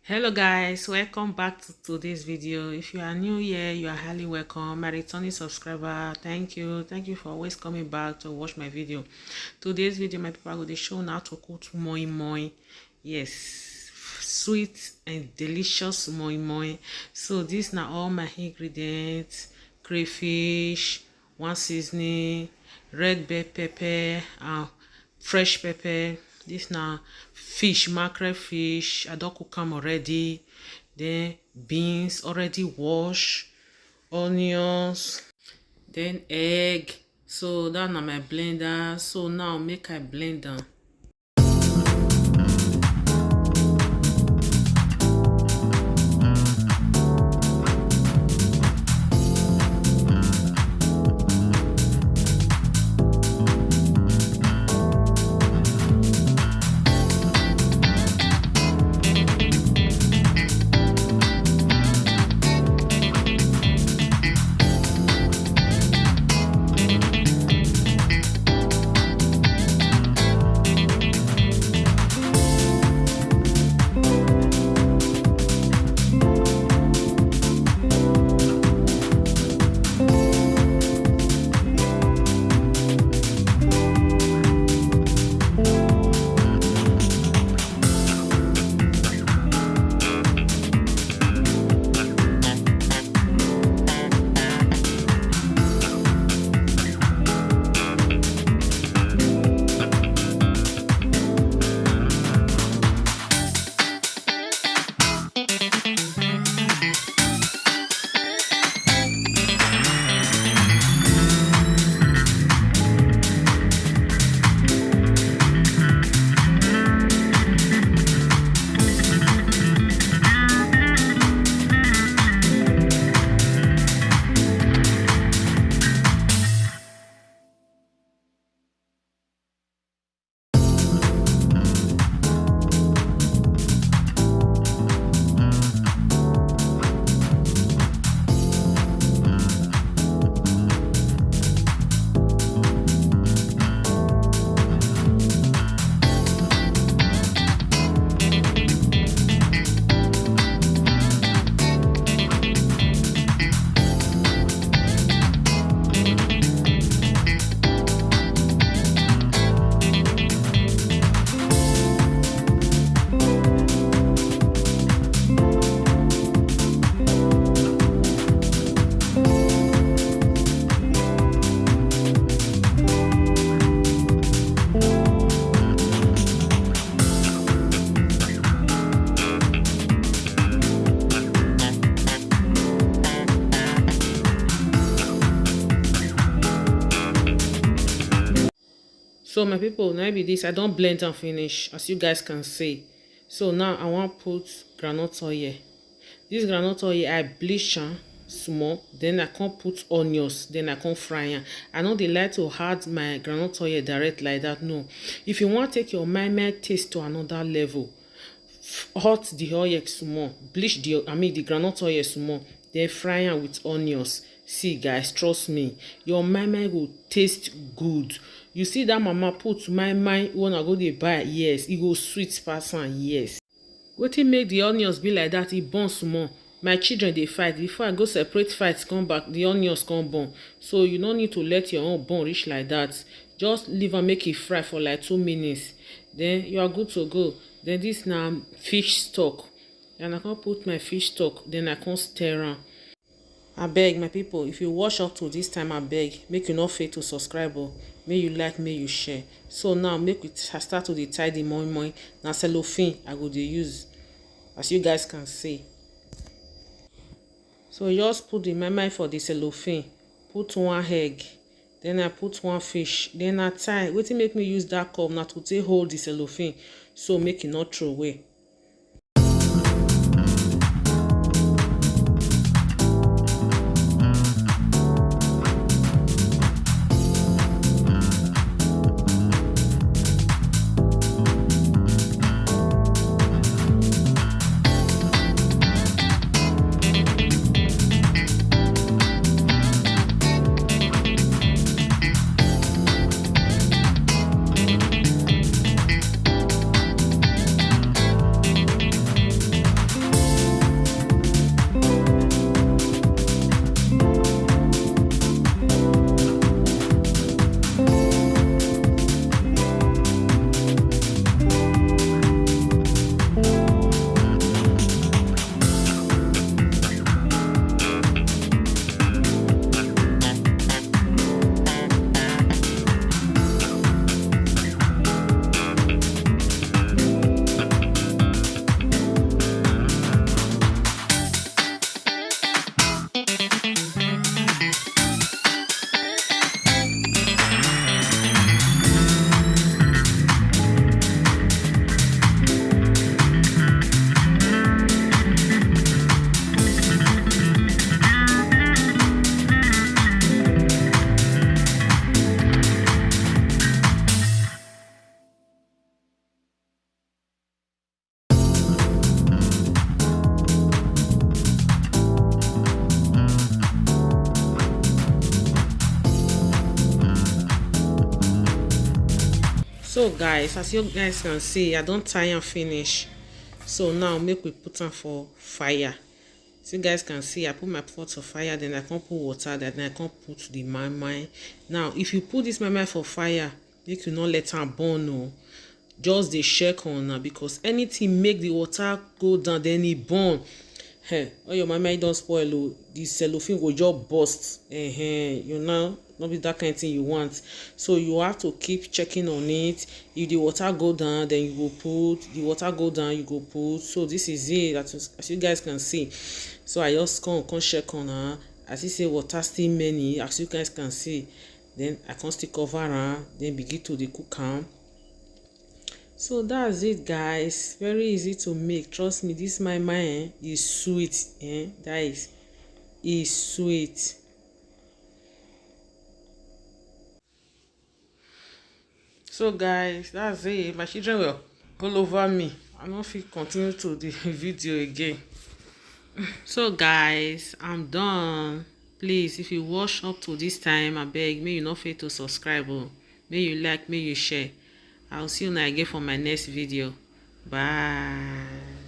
Hello guys, welcome back to today's video. If you are new here, you are highly welcome. My returning subscriber, thank you for always coming back to watch my video. Today's video, my people, will show how to cook moimoi. Yes, sweet and delicious moimoi. So these are all my ingredients: crayfish, one seasoning, red bell pepper, fresh pepper. This na fish, mackerel fish. I don't cook them already. Then beans already washed, onions, then egg. So that na my blender. So now make I blend them. So my people, now be this. I don't blend and finish, as you guys can see. So now I want put groundnut oil. This groundnut oil I bleach small, then I can put onions, then I can fry am. I know they like to add my groundnut oil direct like that. No, if you want to take your moimoi taste to another level, hot the oil small, bleach the the groundnut oil small, then fry am with onions. See guys, trust me, your moimoi will taste good. You see that mama put moimoi when I go dey buy, yes, e go sweet pass am, yes. Wetin make the onions be like that? E burn small. My children dey fight. Before I go separate fight come back, the onions come burn. So you no need to let your own burn reach like that. Just leave am make e fry for like 2 minutes. Then you are good to go. Then this na fish stock. And I can put my fish stock. Then I can stir am. Abeg my people, if you watch up to this time, abeg make you no fail to subscribe o. Make you like, make you share. So now make we start to dey tie the moimoi. Na cellophane I go dey use, as you guys can see. So just put the moimoi for the cellophane, put one egg, then I put one fish, then I tie. Wetin make me use that cup na to take hold the cellophane, so make e not throw away. So guys, as you guys can see, I don't tie and finish. So now make we put them for fire. So you guys can see, I put my pot for fire, then I can put water, then I can put the moimoi. Now if you put this moimoi for fire, make you not let am burn o. Just dey check on now, because anything make the water go down, then e burn. Hey, all your moimoi don spoil o. The cellophane go just burst. You know, not be that kind of thing you want. So you have to keep checking on it. If the water go down, then you go put. The water go down, you go put. So this is it, as you guys can see. So I just come check on her. As you say, water still many, as you guys can see. Then I can still cover her, then begin to the cook am. So that's it guys, very easy to make. Trust me, this moimoi is sweet. That is sweet. So guys, that's it. My children will all over me. I no fit continue to the video again. So guys, I'm done. Please, if you watch up to this time, I beg, may you not fail to subscribe. May you like, may you share. I'll see you now again for my next video. Bye.